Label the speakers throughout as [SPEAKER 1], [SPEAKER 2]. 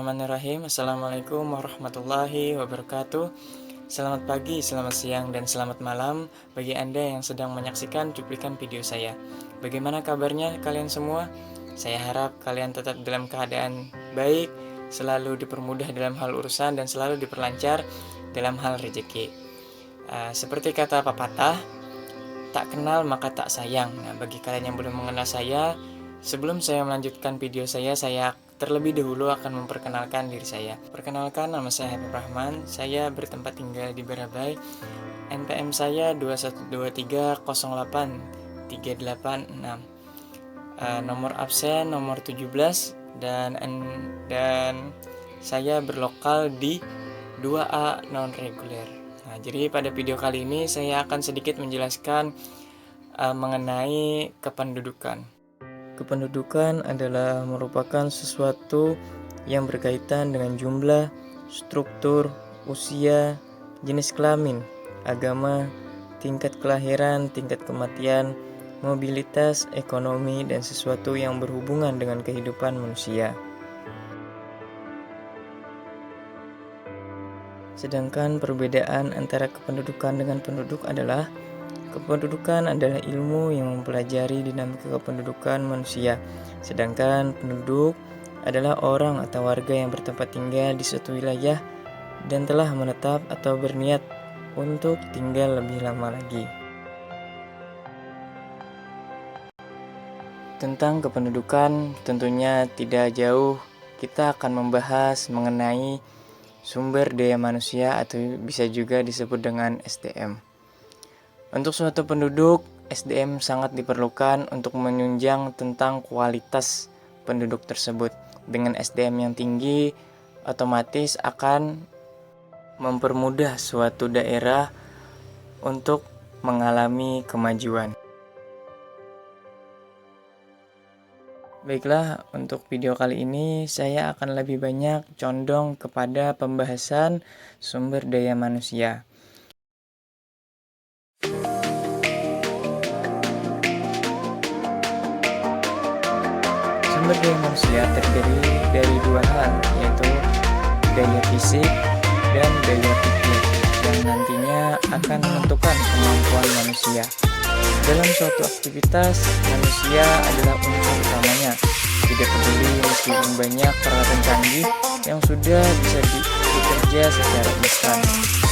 [SPEAKER 1] Bismillahirrahmanirrahim. Assalamualaikum warahmatullahi wabarakatuh. Selamat pagi, selamat siang, dan selamat malam bagi Anda yang sedang menyaksikan cuplikan video saya. Bagaimana kabarnya kalian semua? Saya harap kalian tetap dalam keadaan baik, selalu dipermudah dalam hal urusan, dan selalu diperlancar dalam hal rezeki. Seperti kata pepatah, tak kenal maka tak sayang. Nah, bagi kalian yang belum mengenal saya, sebelum saya melanjutkan video saya terlebih dahulu akan memperkenalkan diri saya. Perkenalkan, nama saya Habib Rahman. Saya bertempat tinggal di Barabai. NPM saya 212308386. Nomor absen nomor 17 dan saya berlokal di 2A non reguler. Nah, jadi pada video kali ini saya akan sedikit menjelaskan mengenai kependudukan. Kependudukan adalah merupakan sesuatu yang berkaitan dengan jumlah, struktur, usia, jenis kelamin, agama, tingkat kelahiran, tingkat kematian, mobilitas, ekonomi, dan sesuatu yang berhubungan dengan kehidupan manusia. Sedangkan perbedaan antara kependudukan dengan penduduk adalah kependudukan adalah ilmu yang mempelajari dinamika kependudukan manusia, sedangkan penduduk adalah orang atau warga yang bertempat tinggal di suatu wilayah dan telah menetap atau berniat untuk tinggal lebih lama lagi. Tentang kependudukan, tentunya tidak jauh kita akan membahas mengenai sumber daya manusia atau bisa juga disebut dengan SDM. Untuk suatu penduduk, SDM sangat diperlukan untuk menunjang tentang kualitas penduduk tersebut. Dengan SDM yang tinggi, otomatis akan mempermudah suatu daerah untuk mengalami kemajuan. Baiklah, untuk video kali ini saya akan lebih banyak condong kepada pembahasan sumber daya manusia. Sumber daya manusia terdiri dari dua hal, yaitu daya fisik dan daya pikir, yang nantinya akan menentukan kemampuan manusia. Dalam suatu aktivitas, manusia adalah unsur utamanya. Tidak peduli meskipun banyak peralatan canggih yang sudah bisa bekerja secara instan.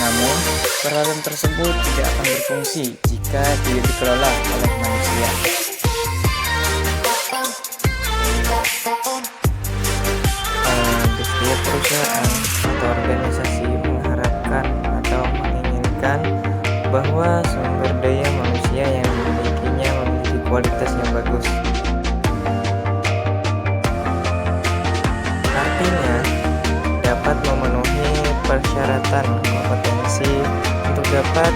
[SPEAKER 1] Namun, peralatan tersebut tidak akan berfungsi jika tidak dikelola oleh manusia. Setiap perusahaan atau organisasi mengharapkan atau menginginkan bahwa sumber daya manusia yang dimilikinya memiliki kualitas yang bagus. Artinya, dapat memenuhi persyaratan kompetensi untuk dapat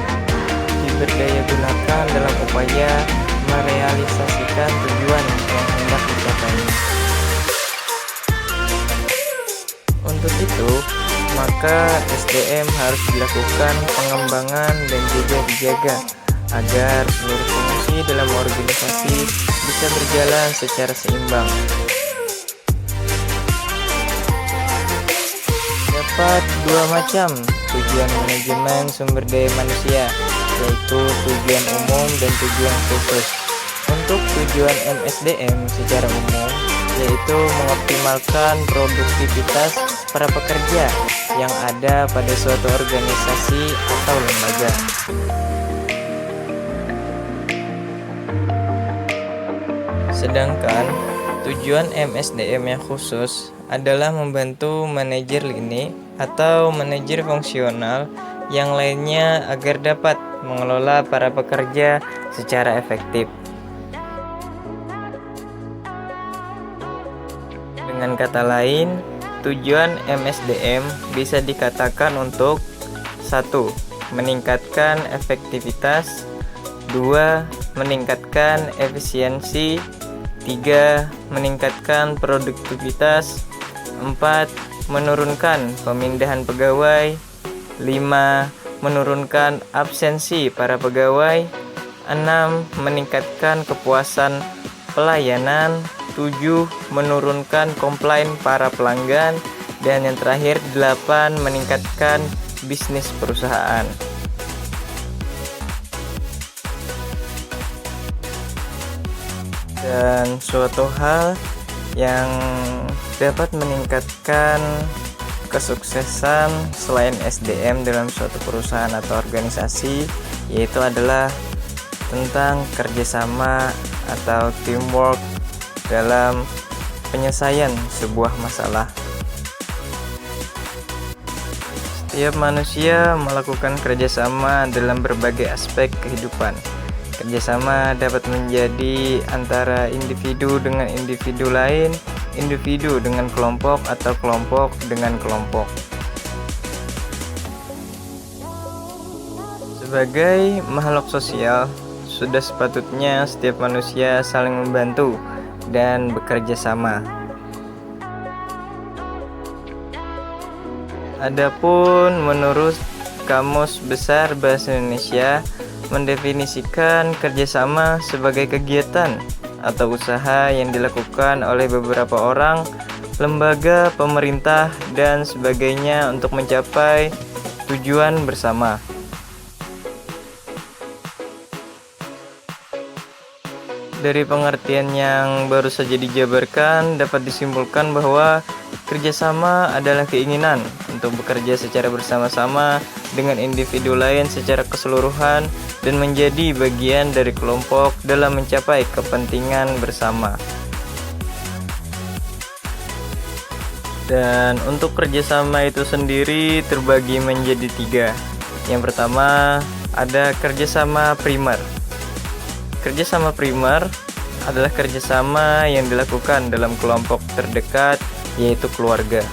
[SPEAKER 1] diberdaya gunakan dalam upaya merealisasikan tujuan yang hendak dicapai. Untuk itu, maka SDM harus dilakukan pengembangan dan juga dijaga agar seluruh fungsi dalam organisasi bisa berjalan secara seimbang. Dapat dua macam tujuan manajemen sumber daya manusia, yaitu tujuan umum dan tujuan khusus. Untuk tujuan MSDM secara umum, yaitu mengoptimalkan produktivitas para pekerja yang ada pada suatu organisasi atau lembaga. Sedangkan tujuan MSDM yang khusus adalah membantu manajer lini atau manajer fungsional yang lainnya agar dapat mengelola para pekerja secara efektif. Dengan kata lain, tujuan MSDM bisa dikatakan untuk 1. Meningkatkan efektivitas, 2. Meningkatkan efisiensi, 3. Meningkatkan produktivitas, 4. Menurunkan pemindahan pegawai, 5. Menurunkan absensi para pegawai, 6. Meningkatkan kepuasan pelayanan, 7. Menurunkan komplain para pelanggan, Dan yang terakhir 8, meningkatkan bisnis perusahaan. Dan suatu hal yang dapat meningkatkan kesuksesan selain SDM dalam suatu perusahaan atau organisasi, yaitu adalah tentang kerjasama atau teamwork dalam penyelesaian sebuah masalah. Setiap manusia melakukan kerjasama dalam berbagai aspek kehidupan. Kerjasama dapat menjadi antara individu dengan individu lain, individu dengan kelompok, atau kelompok dengan kelompok. Sebagai makhluk sosial, sudah sepatutnya setiap manusia saling membantu dan bekerja sama. Adapun menurut Kamus Besar Bahasa Indonesia mendefinisikan kerjasama sebagai kegiatan atau usaha yang dilakukan oleh beberapa orang, lembaga, pemerintah, dan sebagainya untuk mencapai tujuan bersama. Dari pengertian yang baru saja dijabarkan, dapat disimpulkan bahwa kerjasama adalah keinginan untuk bekerja secara bersama-sama dengan individu lain secara keseluruhan dan menjadi bagian dari kelompok dalam mencapai kepentingan bersama. Dan untuk kerjasama itu sendiri terbagi menjadi 3. Yang pertama ada kerjasama primer. Kerjasama primer adalah kerjasama yang dilakukan dalam kelompok terdekat, yaitu keluarga.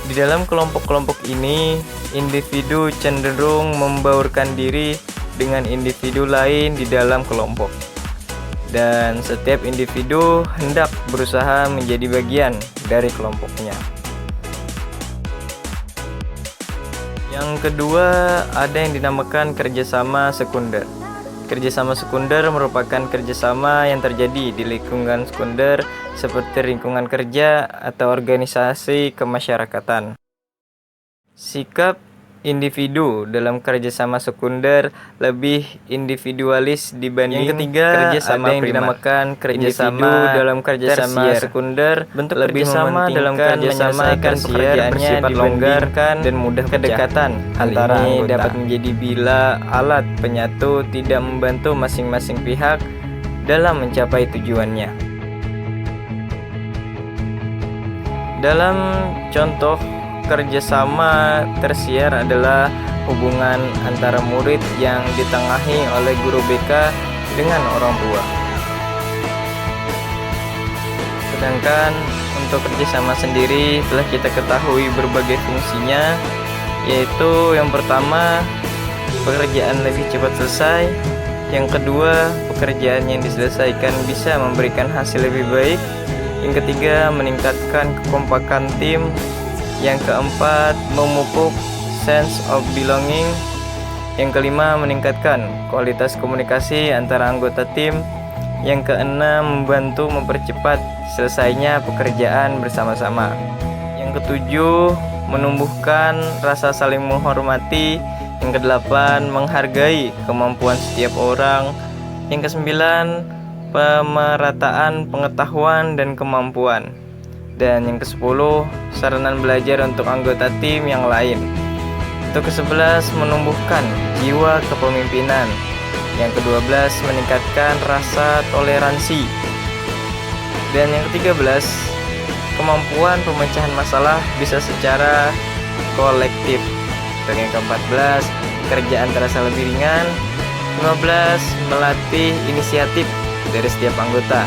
[SPEAKER 1] Di dalam kelompok-kelompok ini, individu cenderung membaurkan diri dengan individu lain di dalam kelompok, dan setiap individu hendak berusaha menjadi bagian dari kelompoknya. Yang kedua, ada yang dinamakan kerjasama sekunder. Kerjasama sekunder merupakan kerjasama yang terjadi di lingkungan sekunder seperti lingkungan kerja atau organisasi kemasyarakatan. Sikap individu dalam kerjasama sekunder lebih individualis dibanding. Yang ketiga, kerjasama ada yang dinamakan kerjasama dalam kerjasama sekunder, bentuk lebih kerjasama dalam kerjasama pekerjaannya dilonggarkan dan mudah kedekatan antara ini anggota. Dapat menjadi bila alat penyatu tidak membantu masing-masing pihak dalam mencapai tujuannya. Dalam contoh kerjasama tersier adalah hubungan antara murid yang ditengahi oleh guru BK dengan orang tua. Sedangkan untuk kerjasama sendiri telah kita ketahui berbagai fungsinya, yaitu yang pertama, pekerjaan lebih cepat selesai. Yang kedua, pekerjaan yang diselesaikan bisa memberikan hasil lebih baik. Yang ketiga, meningkatkan kekompakan tim. Yang keempat, memupuk sense of belonging. Yang kelima, meningkatkan kualitas komunikasi antara anggota tim. Yang keenam, membantu mempercepat selesainya pekerjaan bersama-sama. Yang ketujuh, menumbuhkan rasa saling menghormati. Yang kedelapan, menghargai kemampuan setiap orang. Yang kesembilan, pemerataan pengetahuan dan kemampuan. Dan yang ke-10, saranan belajar untuk anggota tim yang lain. Untuk ke-11, menumbuhkan jiwa kepemimpinan. Yang ke-12, meningkatkan rasa toleransi. Dan yang ke-13, kemampuan pemecahan masalah bisa secara kolektif. Dan yang ke-14, kerjaan terasa lebih ringan. 15, melatih inisiatif dari setiap anggota.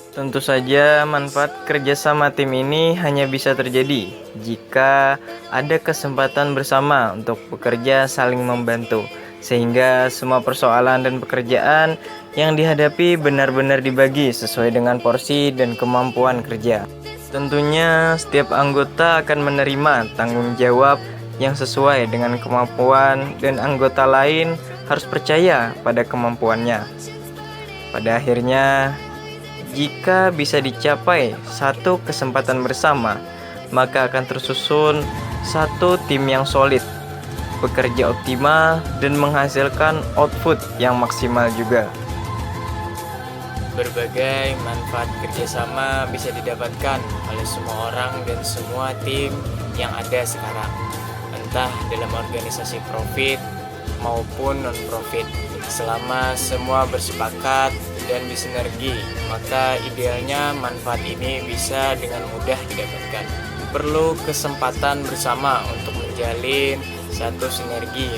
[SPEAKER 1] Tentu saja manfaat kerjasama tim ini hanya bisa terjadi jika ada kesempatan bersama untuk bekerja saling membantu, sehingga semua persoalan dan pekerjaan yang dihadapi benar-benar dibagi sesuai dengan porsi dan kemampuan kerja. Tentunya setiap anggota akan menerima tanggung jawab yang sesuai dengan kemampuan dan anggota lain harus percaya pada kemampuannya. Pada akhirnya, jika bisa dicapai satu kesempatan bersama, maka akan tersusun satu tim yang solid, bekerja optimal, dan menghasilkan output yang maksimal juga. Berbagai manfaat kerjasama bisa didapatkan oleh semua orang dan semua tim yang ada sekarang, entah dalam organisasi profit maupun non-profit. Selama semua bersepakat dan bersinergi, maka idealnya manfaat ini bisa dengan mudah didapatkan. Perlu kesempatan bersama untuk menjalin satu sinergi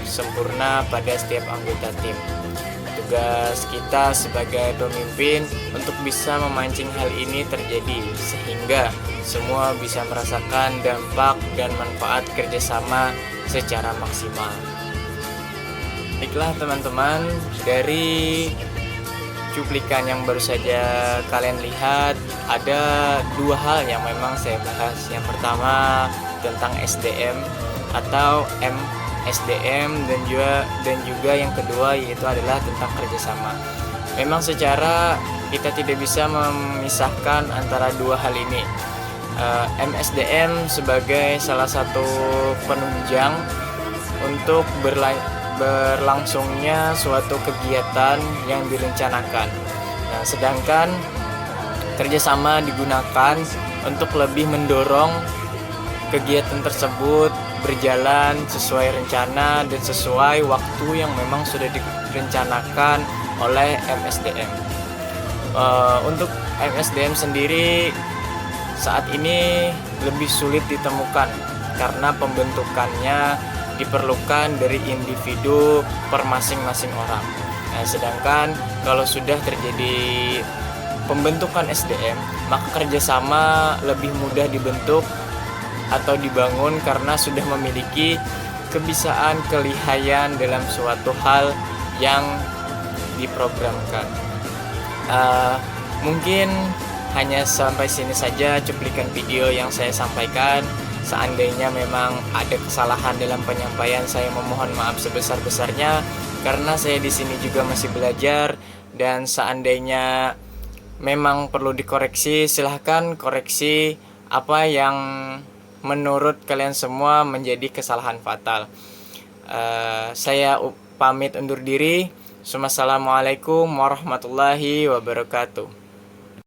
[SPEAKER 1] sempurna pada setiap anggota tim. Tugas kita sebagai pemimpin untuk bisa memancing hal ini terjadi, sehingga semua bisa merasakan dampak dan manfaat kerjasama secara maksimal. Baiklah teman-teman, dari cuplikan yang baru saja kalian lihat, ada dua hal yang memang saya bahas. Yang pertama tentang SDM atau SDM, dan juga yang kedua yaitu adalah tentang kerjasama. Memang secara kita tidak bisa memisahkan antara dua hal ini. MSDM sebagai salah satu penunjang untuk berlangsungnya suatu kegiatan yang direncanakan. Nah, sedangkan kerjasama digunakan untuk lebih mendorong kegiatan tersebut berjalan sesuai rencana dan sesuai waktu yang memang sudah direncanakan oleh MSDM. Untuk MSDM sendiri saat ini lebih sulit ditemukan karena pembentukannya diperlukan dari individu per masing-masing orang. Nah, sedangkan kalau sudah terjadi pembentukan SDM, maka kerjasama lebih mudah dibentuk atau dibangun karena sudah memiliki kebiasaan kelihayan dalam suatu hal yang diprogramkan. Mungkin hanya sampai sini saja cuplikan video yang saya sampaikan. Seandainya memang ada kesalahan dalam penyampaian, saya memohon maaf sebesar-besarnya karena saya di sini juga masih belajar, dan seandainya memang perlu dikoreksi, silahkan koreksi apa yang menurut kalian semua menjadi kesalahan fatal. Saya pamit undur diri. Wassalamualaikum warahmatullahi wabarakatuh.